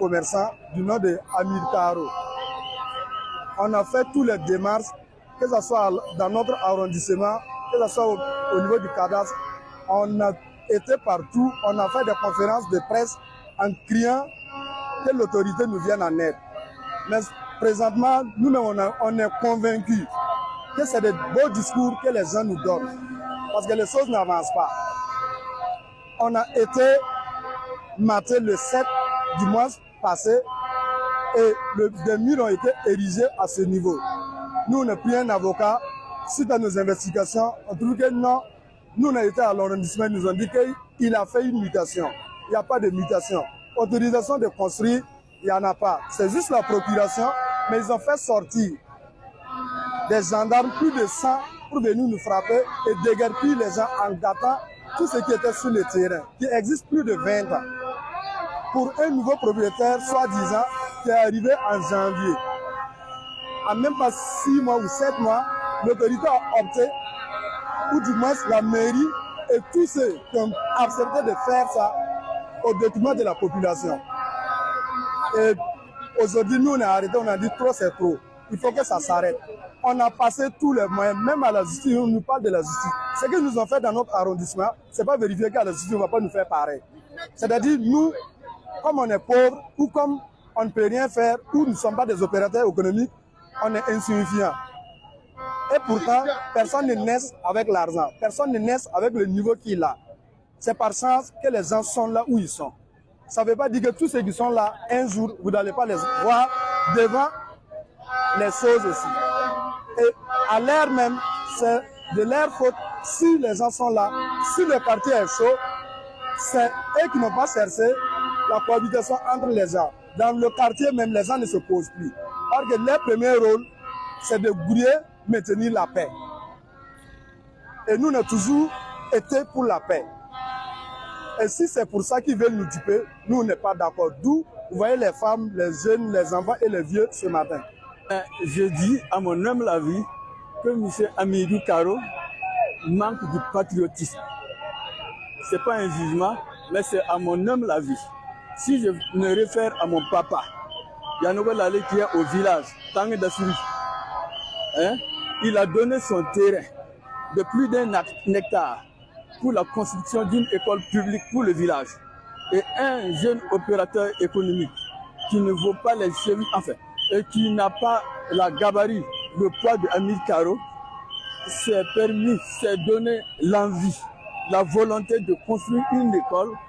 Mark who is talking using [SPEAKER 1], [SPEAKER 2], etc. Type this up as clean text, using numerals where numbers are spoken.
[SPEAKER 1] commerçant du nom de Amir Karo. On a fait tous les démarches, que ce soit dans notre arrondissement, que ce soit au niveau du cadastre. On a été partout, on a fait des conférences de presse en criant que l'autorité nous vienne en aide. Mais présentement, nous-mêmes, on est convaincus que c'est de beaux discours que les gens nous donnent. Parce que les choses n'avancent pas. On a été maté le 7 du mois passé et des murs ont été érigés à ce niveau. Nous, on a pris un avocat. Suite à nos investigations, on trouve que non. Nous, on a été à l'arrondissement, ils nous ont dit qu'il a fait une mutation. Il n'y a pas de mutation. Autorisation de construire, il n'y en a pas. C'est juste la procuration, mais ils ont fait sortir des gendarmes, plus de 100, pour venir nous frapper et déguerpir les gens en datant tout ce qui était sur le terrain, qui existe plus de 20 ans. Pour un nouveau propriétaire, soi-disant, qui est arrivé en janvier. En même pas 6 mois ou 7 mois, l'autorité a opté, ou du moins la mairie et tous ceux qui ont accepté de faire ça au détriment de la population. Et aujourd'hui, nous, on est arrêtés, on a dit trop, c'est trop. Il faut que ça s'arrête. On a passé tous les moyens, même à la justice, on nous parle de la justice. Ce qu'ils nous ont fait dans notre arrondissement, ce n'est pas vérifier qu'à la justice, on ne va pas nous faire pareil. C'est-à-dire, nous, comme on est pauvres, ou comme on ne peut rien faire, ou nous ne sommes pas des opérateurs économiques, on est insuffisants. Et pourtant, personne ne naît avec l'argent, personne ne naît avec le niveau qu'il a. C'est par chance que les gens sont là où ils sont. Ça ne veut pas dire que tous ceux qui sont là, un jour, vous n'allez pas les voir devant les choses aussi. Et à l'air même, c'est de leur faute si les gens sont là, si le quartier est chaud, c'est eux qui n'ont pas cherché la cohabitation entre les gens. Dans le quartier même, les gens ne se posent plus. Parce que leur premier rôle, c'est de grouiller, maintenir la paix. Et nous, on a toujours été pour la paix. Et si c'est pour ça qu'ils veulent nous duper, nous, on n'est pas d'accord. D'où, vous voyez les femmes, les jeunes, les enfants et les vieux ce matin.
[SPEAKER 2] Je dis à mon humble avis que M. Amirou Karo manque du patriotisme. Ce n'est pas un jugement, mais c'est à mon humble avis. Si je me réfère à mon papa, Yanouvel Ali qui est au village, Tangue d'Assuri, il a donné son terrain de plus d'un hectare pour la construction d'une école publique pour le village. Et un jeune opérateur économique qui ne vaut pas les chevilles, enfin, et qui n'a pas la gabarit, le poids de Amir Karo, s'est permis, s'est donné l'envie, la volonté de construire une école